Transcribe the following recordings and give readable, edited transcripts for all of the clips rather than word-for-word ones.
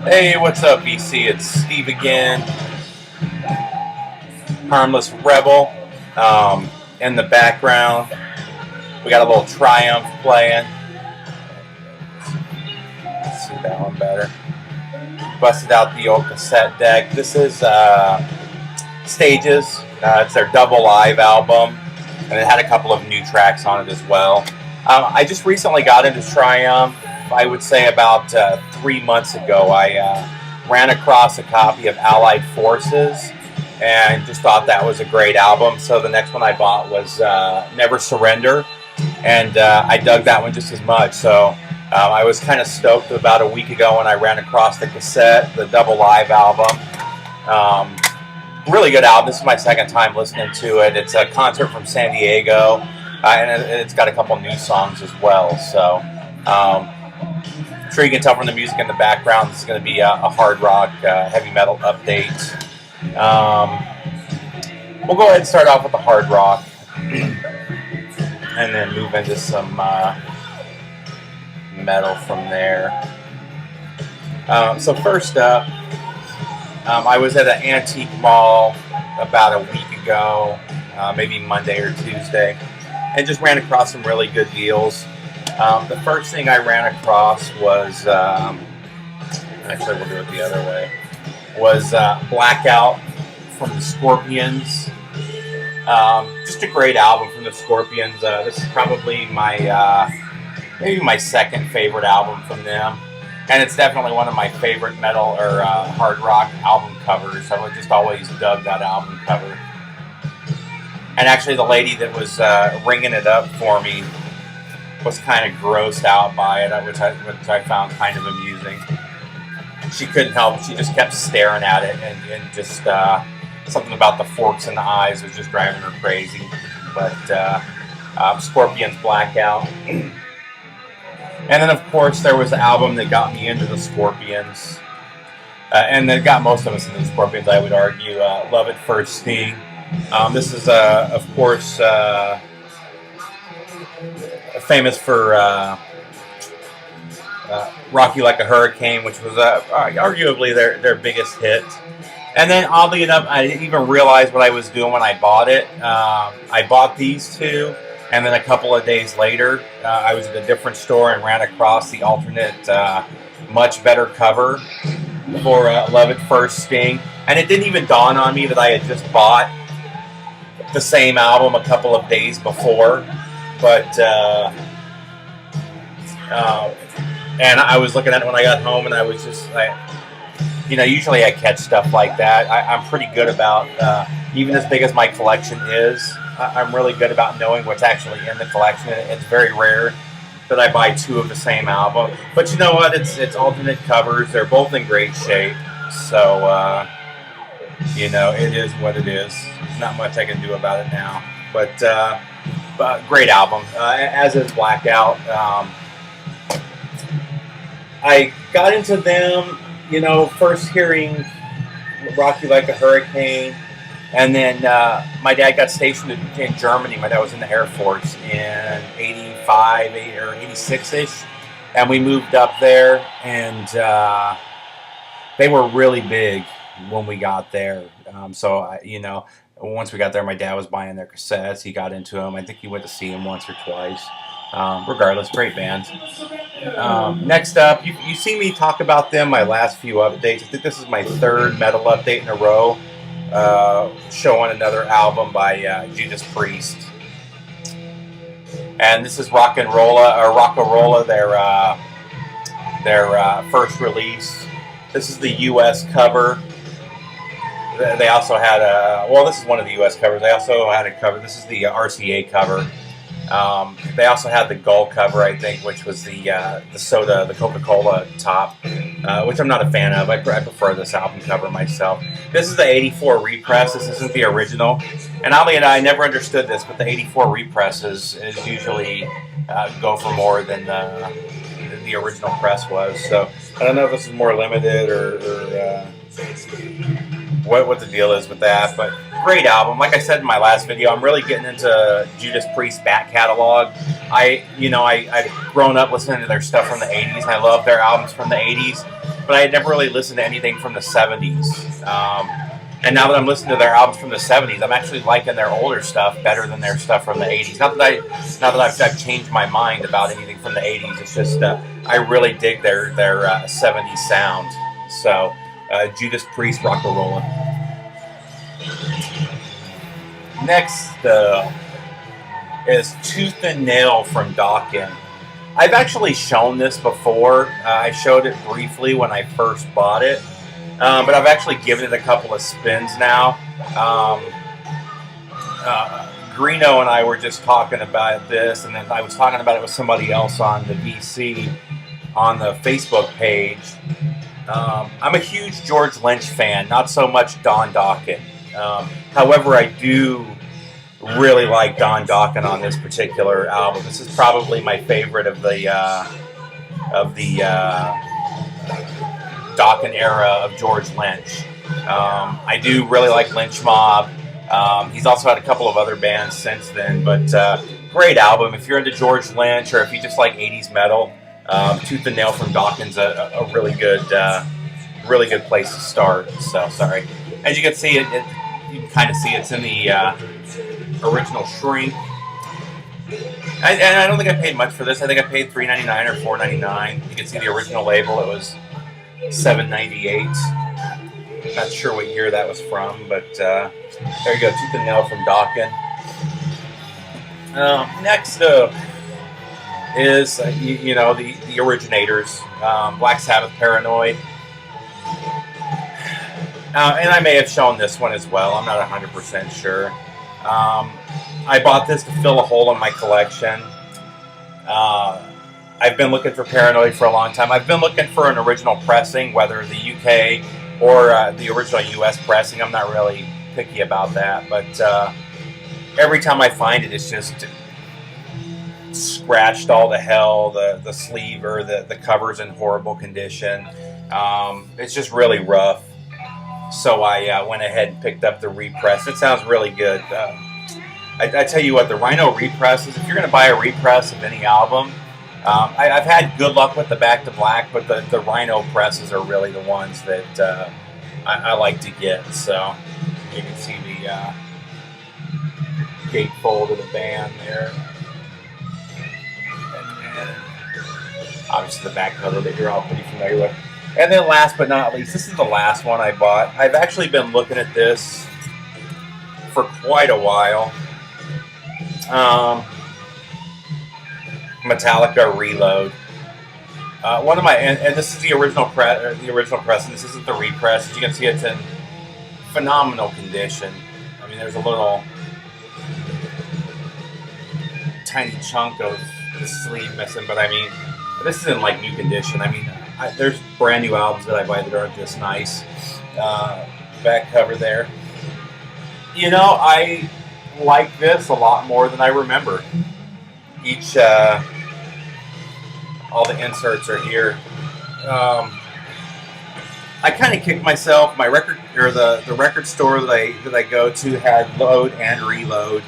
Hey, what's up, BC? It's Steve again. Harmless Rebel. In the background, we got a little Triumph playing. Let's see that one better. Busted out the old cassette deck. This is Stages. It's their double live album, and it had a couple of new tracks on it as well. I just recently got into Triumph. I would say about 3 months ago. I ran across a copy of Allied Forces and just thought that was a great album. So the next one I bought was Never Surrender, and I dug that one just as much. So I was kind of stoked about a week ago when I ran across the cassette, the double live album. Really good album. This is my second time listening to it. It's a concert from San Diego, and it's got a couple new songs as well. So I'm sure you can tell from the music in the background, this is going to be a hard rock, heavy metal update. We'll go ahead and start off with the hard rock, and then move into some metal from there. So first up, I was at an antique mall about a week ago, maybe Monday or Tuesday, and just ran across some really good deals. The first thing I ran across was, actually we'll do it the other way, was Blackout from the Scorpions. Just a great album from the Scorpions. This is probably maybe my second favorite album from them. And it's definitely one of my favorite metal or hard rock album covers. I've just always dug that album cover. And actually the lady that was ringing it up for me was kind of grossed out by it, which I found kind of amusing. She couldn't help it. She just kept staring at it, and just something about the forks in the eyes was just driving her crazy. But Scorpions Blackout. And then, of course, there was the album that got me into the Scorpions, and that got most of us into the Scorpions, I would argue, Love at First Sting. This is, of course, famous for Rock You Like a Hurricane, which was arguably their biggest hit. And then, oddly enough, I didn't even realize what I was doing when I bought it. I bought these two, and then a couple of days later, I was at a different store and ran across the alternate, much better cover for Love at First Sting. And it didn't even dawn on me that I had just bought the same album a couple of days before. But, and I was looking at it when I got home, and I was just like, usually I catch stuff like that. I'm pretty good about, even as big as my collection is, I'm really good about knowing what's actually in the collection. It's very rare that I buy two of the same album. But you know what? It's alternate covers. They're both in great shape. So, it is what it is. There's not much I can do about it now. But great album, as is Blackout. I got into them, first hearing Rock You Like a Hurricane, and then my dad got stationed in Germany. My dad was in the Air Force in 85 or 86-ish, and we moved up there, and they were really big when we got there. Once we got there, my dad was buying their cassettes. He got into them. I think he went to see them once or twice. Regardless, great bands. Next up, you see me talk about them my last few updates. I think this is my third metal update in a row, showing another album by Judas Priest. And this is Rockarola, their first release. This is the U.S. cover. They also had this is one of the U.S. covers. They also had a cover. This is the RCA cover. They also had the Gull cover, I think, which was the soda, the Coca-Cola top, which I'm not a fan of. I prefer this album cover myself. This is the 84 repress. This isn't the original. And oddly enough, I never understood this, but the 84 represses is usually go for more than the original press was. So I don't know if this is more limited or what the deal is with that, but great album. Like I said in my last video, I'm really getting into Judas Priest back catalog. I've grown up listening to their stuff from the 80s, and I love their albums from the 80s. but I had never really listened to anything from the 70s. And now that I'm listening to their albums from the 70s, I'm actually liking their older stuff better than their stuff from the 80s. Not that I've changed my mind about anything from the 80s. It's just I really dig their 70s sound. So Judas Priest, Rock and Rollin'. Next is Tooth and Nail from Dokken. I've actually shown this before. I showed it briefly when I first bought it. But I've actually given it a couple of spins now. Greeno and I were just talking about this, and then I was talking about it with somebody else on the VC on the Facebook page. I'm a huge George Lynch fan, not so much Don Dokken. However, I do really like Don Dokken on this particular album. This is probably my favorite of the Dokken era of George Lynch. I do really like Lynch Mob. He's also had a couple of other bands since then, but great album. If you're into George Lynch or if you just like 80s metal, Tooth and Nail from Dokken's a really good place to start. So sorry. As you can see, you can kind of see it's in the original shrink. And I don't think I paid much for this. I think I paid $3.99 or $4.99. You can see the original label. It was $7.98. Not sure what year that was from, but there you go, Tooth and Nail from Dokken. Next up is the originators, Black Sabbath, Paranoid. And I may have shown this one as well. I'm not 100% sure. I bought this to fill a hole in my collection. I've been looking for Paranoid for a long time. I've been looking for an original pressing, whether the UK or the original US pressing. I'm not really picky about that, but every time I find it, it's just scratched all to hell. The sleeve or the cover's in horrible condition. It's just really rough. So I went ahead and picked up the repress. It sounds really good. I tell you what, the Rhino represses, if you're going to buy a repress of any album, I've had good luck with the Back to Black, but the Rhino presses are really the ones that I like to get. So you can see the gatefold of the band there. And obviously the back cover that you're all pretty familiar with. And then last but not least, this is the last one I bought. I've actually been looking at this for quite a while. Metallica Reload. One of my and this is the original press. And this isn't the repress. As you can see, it's in phenomenal condition. I mean, there's a little tiny chunk of the sleeve missing, but I mean, this is in like new condition. I mean, there's brand new albums that I buy that aren't this nice. Back cover there. You know, I like this a lot more than I remember. All the inserts are here. I kind of kicked myself. My record, or the record store that I go to had Load and Reload,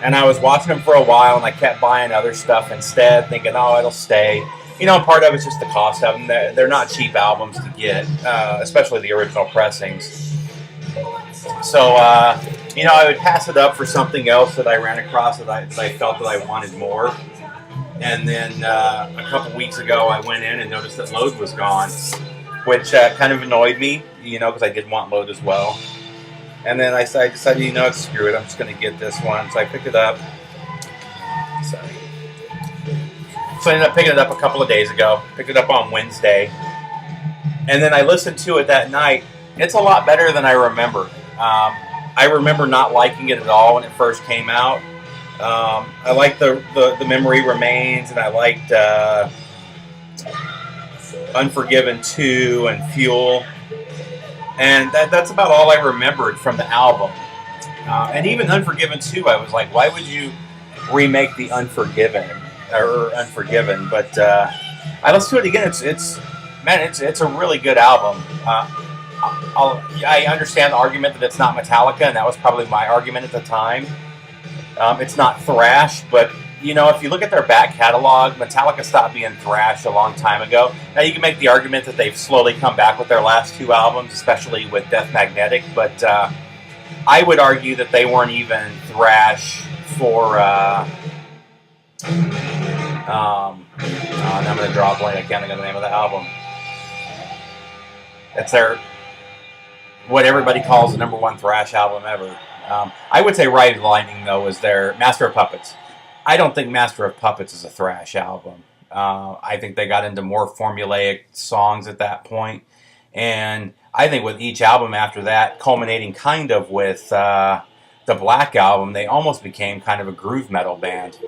and I was watching them for a while, and I kept buying other stuff instead, thinking, oh, it'll stay. You know, part of it's just the cost of them. They're not cheap albums to get, especially the original pressings. So, you know, I would pass it up for something else that I ran across that I felt that I wanted more. And then a couple weeks ago, I went in and noticed that Load was gone, which kind of annoyed me, you know, because I did want Load as well. And then I decided, you know, screw it, I'm just going to get this one. So I picked it up. Sorry. So I ended up picking it up a couple of days ago. Picked it up on Wednesday. And then I listened to it that night. It's a lot better than I remember. I remember not liking it at all when it first came out. I liked the Memory Remains, and I liked Unforgiven 2 and Fuel. And that's about all I remembered from the album. And even Unforgiven 2, I was like, why would you remake the Unforgiven? But I listened to it again. It's a really good album. I understand the argument that it's not Metallica, and that was probably my argument at the time. It's not thrash, but you know, if you look at their back catalog, Metallica stopped being thrash a long time ago. Now, you can make the argument that they've slowly come back with their last 2 albums, especially with Death Magnetic, but I would argue that they weren't even thrash for... now I'm going to draw a blank. I can't think of the name of the album. It's their... what everybody calls the #1 thrash album ever. I would say Ride the Lightning, though, is their Master of Puppets. I don't think Master of Puppets is a thrash album. I think they got into more formulaic songs at that point. And I think with each album after that, culminating kind of with the Black Album, they almost became kind of a groove metal band,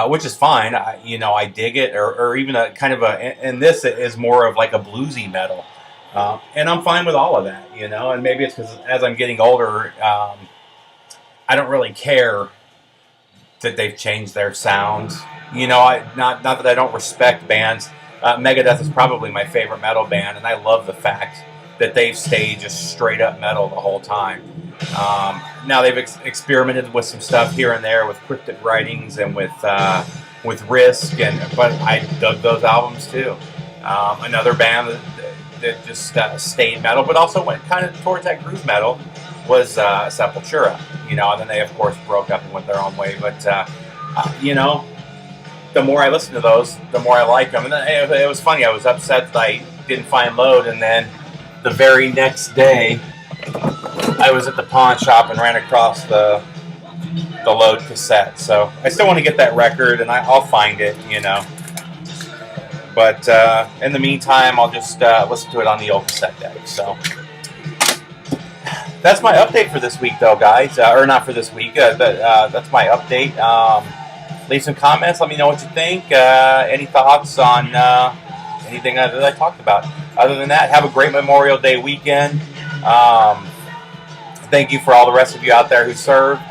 which is fine. I dig it. Or even a kind of and this is more of like a bluesy metal. And I'm fine with all of that, and maybe it's because as I'm getting older, I don't really care that they've changed their sound. Not that I don't respect bands. Megadeth is probably my favorite metal band, and I love the fact that they've stayed just straight up metal the whole time. Now they've experimented with some stuff here and there with Cryptic Writings and with Risk, but I dug those albums too. Another band that just stayed metal, but also went kind of towards that groove metal was Sepultura. And then they of course broke up and went their own way. But the more I listen to those, the more I like them. And then it was funny. I was upset that I didn't find Load, and then the very next day, I was at the pawn shop and ran across the Load cassette. So I still want to get that record, and I'll find it. But in the meantime, I'll just listen to it on the old cassette deck. So that's my update for this week, though, guys. Or not for this week. That's my update. Leave some comments. Let me know what you think. Any thoughts on anything that I talked about. Other than that, have a great Memorial Day weekend. Thank you for all the rest of you out there who served.